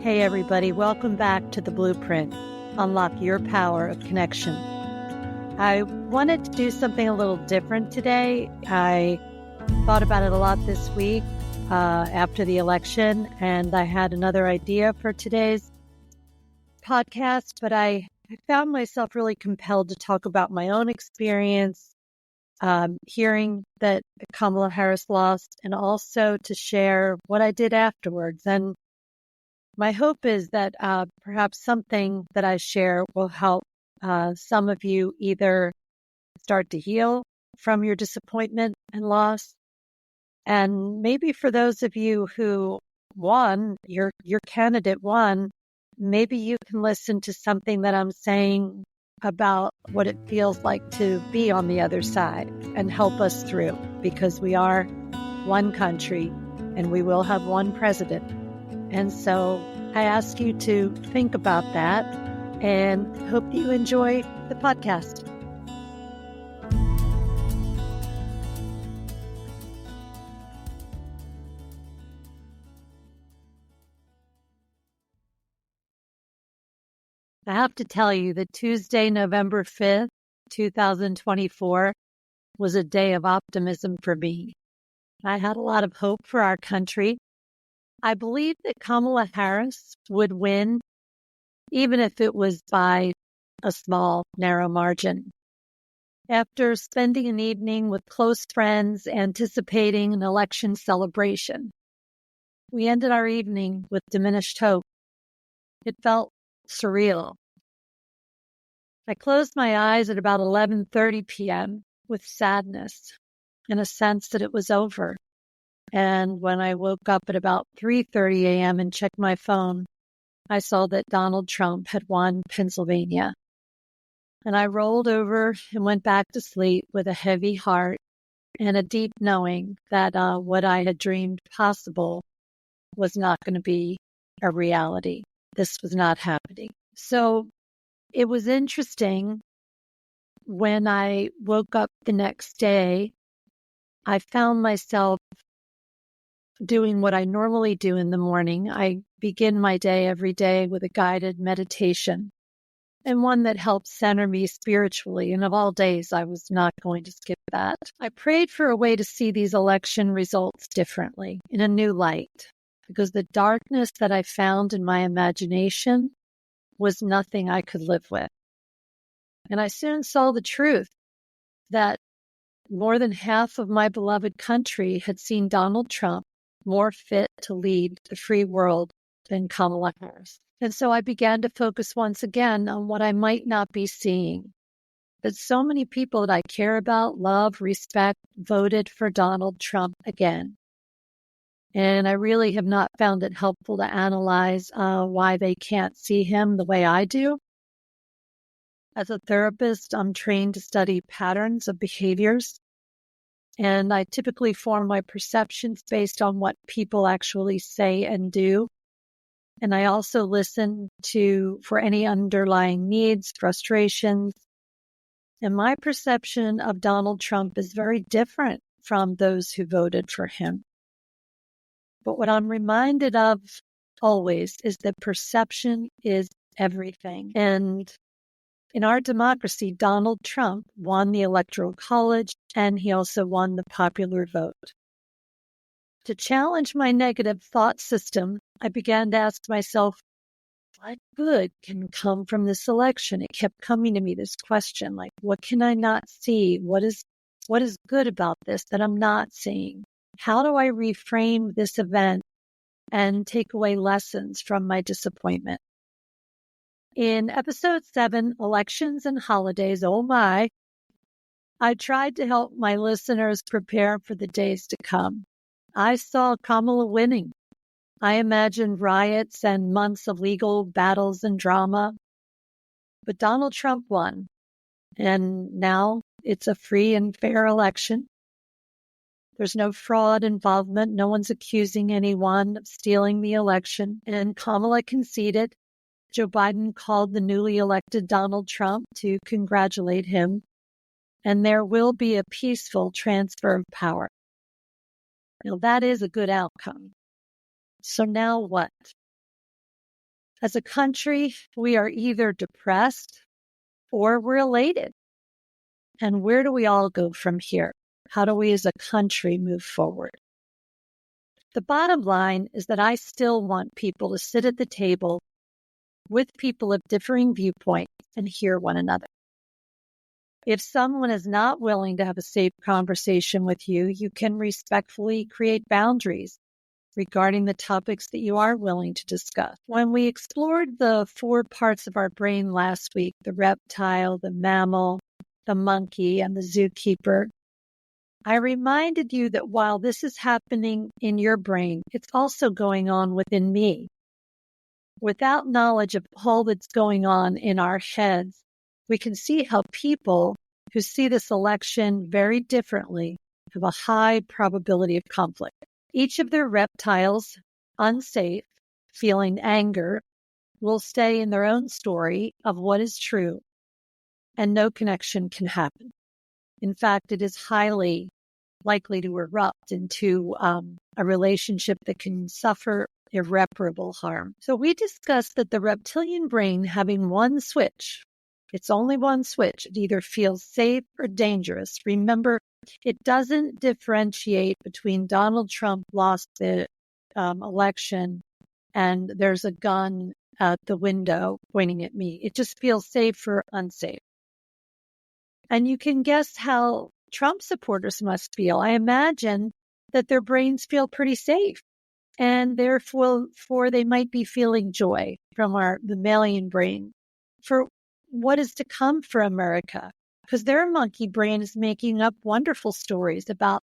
Hey, everybody, welcome back to The Blueprint. Unlock your power of connection. I wanted to do something a little different today. I thought about it a lot this week after the election, and I had another idea for today's podcast, but I found myself really compelled to talk about my own experience, hearing that Kamala Harris lost, and also to share what I did afterwards. And my hope is that perhaps something that I share will help some of you either start to heal from your disappointment and loss. And maybe for those of you who won, your candidate won, maybe you can listen to something that I'm saying about what it feels like to be on the other side and help us through, because we are one country and we will have one president. And so I ask you to think about that and hope that you enjoy the podcast. I have to tell you that Tuesday, November 5th, 2024 was a day of optimism for me. I had a lot of hope for our country. I believed that Kamala Harris would win, even if it was by a small, narrow margin. After spending an evening with close friends anticipating an election celebration, we ended our evening with diminished hope. It felt surreal. I closed my eyes at about 11:30 p.m. with sadness and a sense that it was over. And when I woke up at about 3:30 a.m. and checked my phone, I saw that Donald Trump had won Pennsylvania. And I rolled over and went back to sleep with a heavy heart and a deep knowing that what I had dreamed possible was not going to be a reality. This was not happening. So it was interesting. When I woke up the next day, I found myself doing what I normally do in the morning. I begin my day every day with a guided meditation, and one that helps center me spiritually. And of all days, I was not going to skip that. I prayed for a way to see these election results differently, in a new light, because the darkness that I found in my imagination was nothing I could live with. And I soon saw the truth that more than half of my beloved country had seen Donald Trump more fit to lead the free world than Kamala Harris. And so I began to focus once again on what I might not be seeing. That so many people that I care about, love, respect, voted for Donald Trump again. And I really have not found it helpful to analyze why they can't see him the way I do. As a therapist, I'm trained to study patterns of behaviors. And I typically form my perceptions based on what people actually say and do. And I also listen for any underlying needs, frustrations. And my perception of Donald Trump is very different from those who voted for him. But what I'm reminded of always is that perception is everything. And in our democracy, Donald Trump won the Electoral College, and he also won the popular vote. To challenge my negative thought system, I began to ask myself, what good can come from this election? It kept coming to me, this question, like, what can I not see? What is good about this that I'm not seeing? How do I reframe this event and take away lessons from my disappointment? In episode 7, Elections and Holidays, oh my, I tried to help my listeners prepare for the days to come. I saw Kamala winning. I imagined riots and months of legal battles and drama. But Donald Trump won, and now it's a free and fair election. There's no fraud involvement. No one's accusing anyone of stealing the election. And Kamala conceded. Joe Biden called the newly elected Donald Trump to congratulate him, and there will be a peaceful transfer of power. Now, that is a good outcome. So now what? As a country, we are either depressed or we're elated. And where do we all go from here? How do we as a country move forward? The bottom line is that I still want people to sit at the table with people of differing viewpoints and hear one another. If someone is not willing to have a safe conversation with you, you can respectfully create boundaries regarding the topics that you are willing to discuss. When we explored the 4 parts of our brain last week, the reptile, the mammal, the monkey, and the zookeeper, I reminded you that while this is happening in your brain, it's also going on within me. Without knowledge of all that's going on in our heads, we can see how people who see this election very differently have a high probability of conflict. Each of their reptiles, unsafe, feeling anger, will stay in their own story of what is true, and no connection can happen. In fact, it is highly likely to erupt into a relationship that can suffer irreparable harm. So we discussed that the reptilian brain having one switch, it's only one switch, it either feels safe or dangerous. Remember, it doesn't differentiate between Donald Trump lost the election and there's a gun at the window pointing at me. It just feels safe or unsafe. And you can guess how Trump supporters must feel. I imagine that their brains feel pretty safe, and therefore they might be feeling joy from the mammalian brain for what is to come for America, because their monkey brain is making up wonderful stories about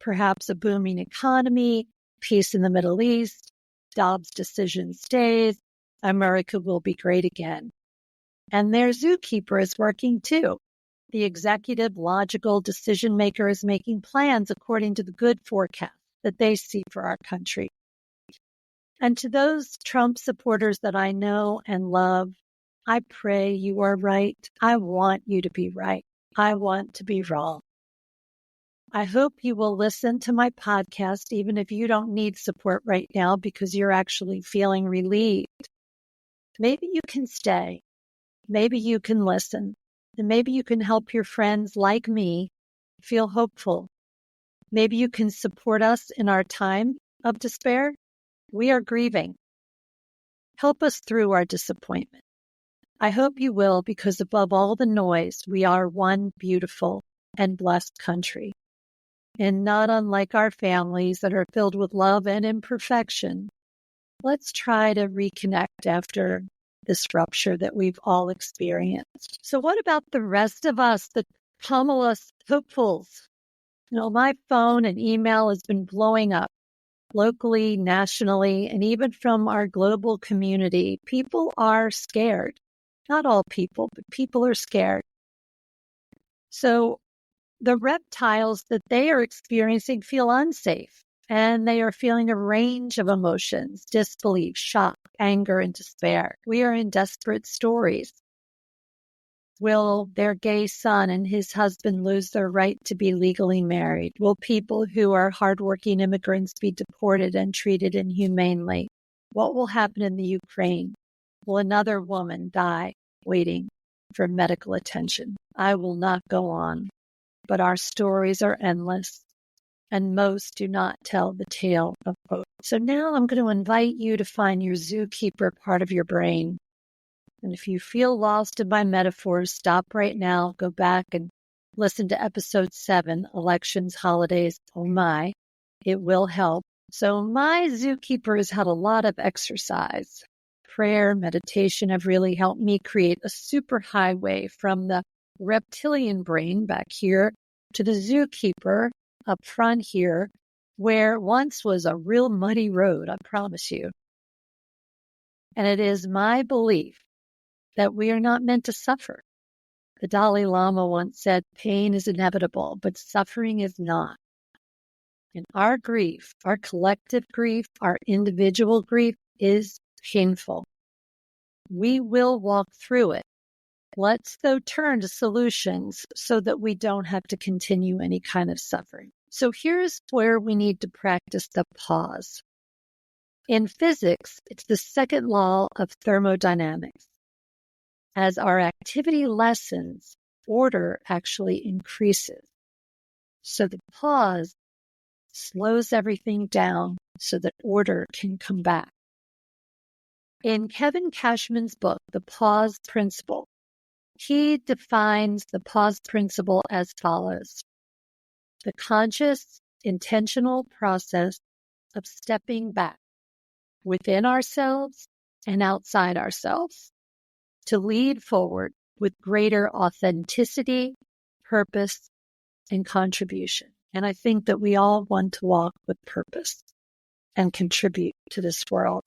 perhaps a booming economy, peace in the Middle East, Dobbs' decision stays, America will be great again. And their zookeeper is working too. The executive, logical decision maker is making plans according to the good forecast that they see for our country. And to those Trump supporters that I know and love, I pray you are right. I want you to be right. I want to be wrong. I hope you will listen to my podcast, even if you don't need support right now because you're actually feeling relieved. Maybe you can stay. Maybe you can listen. And maybe you can help your friends like me feel hopeful. Maybe you can support us in our time of despair. We are grieving. Help us through our disappointment. I hope you will, because above all the noise, we are one beautiful and blessed country. And not unlike our families that are filled with love and imperfection, let's try to reconnect after this rupture that we've all experienced. So what about the rest of us, the Kamala hopefuls? My phone and email has been blowing up locally, nationally, and even from our global community. People are scared. Not all people, but people are scared. So the reptiles that they are experiencing feel unsafe, and they are feeling a range of emotions: disbelief, shock, anger, and despair. We are in desperate stories. Will their gay son and his husband lose their right to be legally married? Will people who are hardworking immigrants be deported and treated inhumanely? What will happen in the Ukraine? Will another woman die waiting for medical attention? I will not go on, but our stories are endless, and most do not tell the tale of hope. So now I'm going to invite you to find your zookeeper part of your brain. And if you feel lost in my metaphors, stop right now, go back and listen to episode 7, Elections, Holidays, Oh My. It will help. So my zookeeper has had a lot of exercise. Prayer, meditation have really helped me create a superhighway from the reptilian brain back here to the zookeeper up front here, where once was a real muddy road, I promise you. And it is my belief that we are not meant to suffer. The Dalai Lama once said, pain is inevitable, but suffering is not. And our grief, our collective grief, our individual grief is painful. We will walk through it. Let's though turn to solutions so that we don't have to continue any kind of suffering. So here's where we need to practice the pause. In physics, it's the second law of thermodynamics. As our activity lessens, order actually increases. So the pause slows everything down so that order can come back. In Kevin Cashman's book, The Pause Principle, he defines the pause principle as follows: the conscious, intentional process of stepping back within ourselves and outside ourselves to lead forward with greater authenticity, purpose, and contribution. And I think that we all want to walk with purpose and contribute to this world.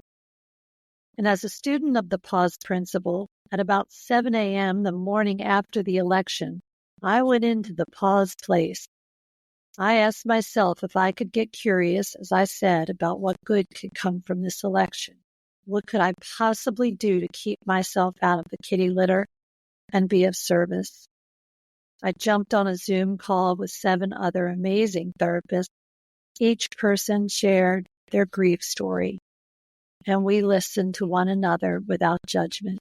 And as a student of the pause principle, at about 7 a.m. the morning after the election, I went into the pause place. I asked myself if I could get curious, as I said, about what good could come from this election. What could I possibly do to keep myself out of the kitty litter and be of service? I jumped on a Zoom call with 7 other amazing therapists. Each person shared their grief story, and we listened to one another without judgment.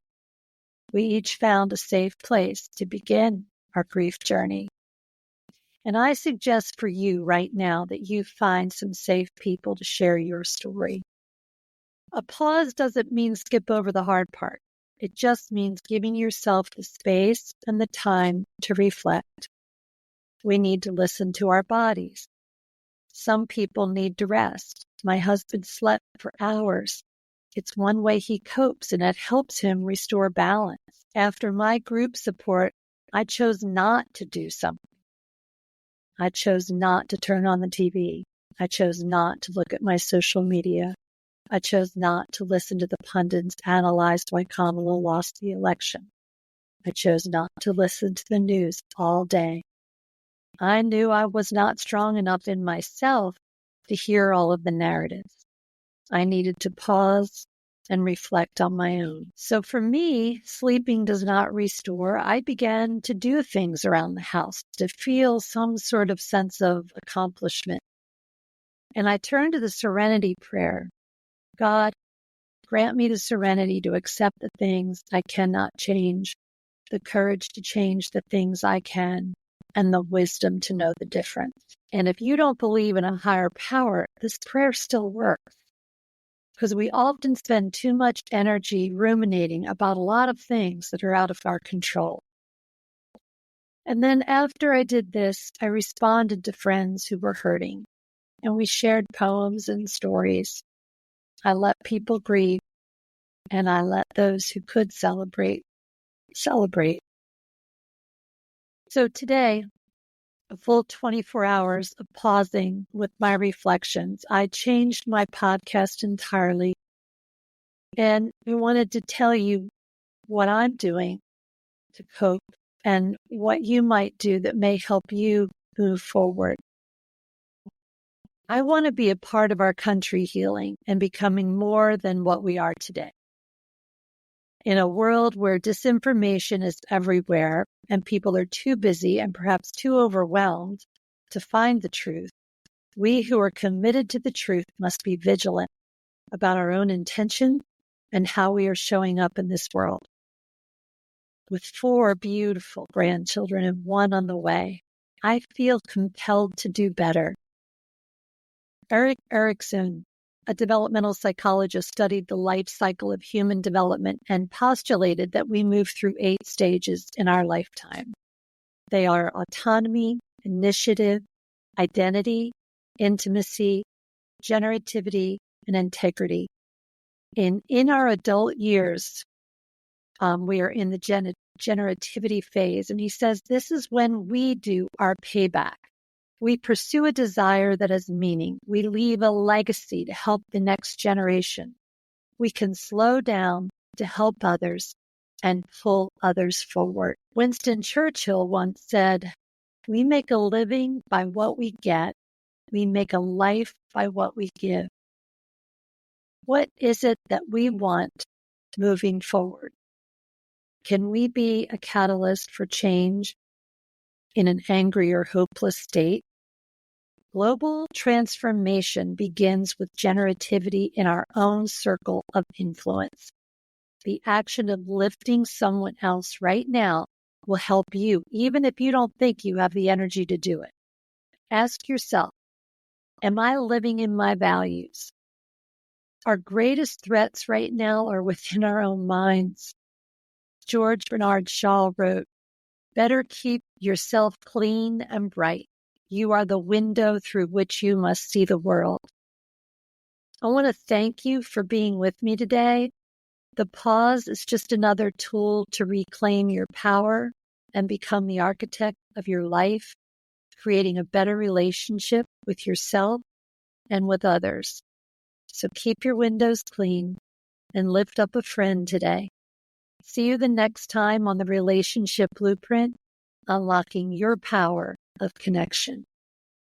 We each found a safe place to begin our grief journey. And I suggest for you right now that you find some safe people to share your story. A pause doesn't mean skip over the hard part. It just means giving yourself the space and the time to reflect. We need to listen to our bodies. Some people need to rest. My husband slept for hours. It's one way he copes, and it helps him restore balance. After my group support, I chose not to do something. I chose not to turn on the TV. I chose not to look at my social media. I chose not to listen to the pundits analyze why Kamala lost the election. I chose not to listen to the news all day. I knew I was not strong enough in myself to hear all of the narratives. I needed to pause and reflect on my own. So for me, sleeping does not restore. I began to do things around the house to feel some sort of sense of accomplishment. And I turned to the serenity prayer. God, grant me the serenity to accept the things I cannot change, the courage to change the things I can, and the wisdom to know the difference. And if you don't believe in a higher power, this prayer still works. Because we often spend too much energy ruminating about a lot of things that are out of our control. And then after I did this, I responded to friends who were hurting, and we shared poems and stories. I let people grieve, and I let those who could celebrate. So today, a full 24 hours of pausing with my reflections, I changed my podcast entirely. And I wanted to tell you what I'm doing to cope and what you might do that may help you move forward. I want to be a part of our country healing and becoming more than what we are today. In a world where disinformation is everywhere and people are too busy and perhaps too overwhelmed to find the truth, we who are committed to the truth must be vigilant about our own intention and how we are showing up in this world. With 4 beautiful grandchildren and 1 on the way, I feel compelled to do better. Erik Erikson, a developmental psychologist, studied the life cycle of human development and postulated that we move through 8 stages in our lifetime. They are autonomy, initiative, identity, intimacy, generativity, and integrity. In our adult years, we are in the generativity phase, and he says this is when we do our payback. We pursue a desire that has meaning. We leave a legacy to help the next generation. We can slow down to help others and pull others forward. Winston Churchill once said, "We make a living by what we get. We make a life by what we give." What is it that we want moving forward? Can we be a catalyst for change in an angry or hopeless state? Global transformation begins with generativity in our own circle of influence. The action of lifting someone else right now will help you, even if you don't think you have the energy to do it. Ask yourself, am I living in my values? Our greatest threats right now are within our own minds. George Bernard Shaw wrote, "Better keep yourself clean and bright. You are the window through which you must see the world." I want to thank you for being with me today. The pause is just another tool to reclaim your power and become the architect of your life, creating a better relationship with yourself and with others. So keep your windows clean and lift up a friend today. See you the next time on the Relationship Blueprint, unlocking your power of connection.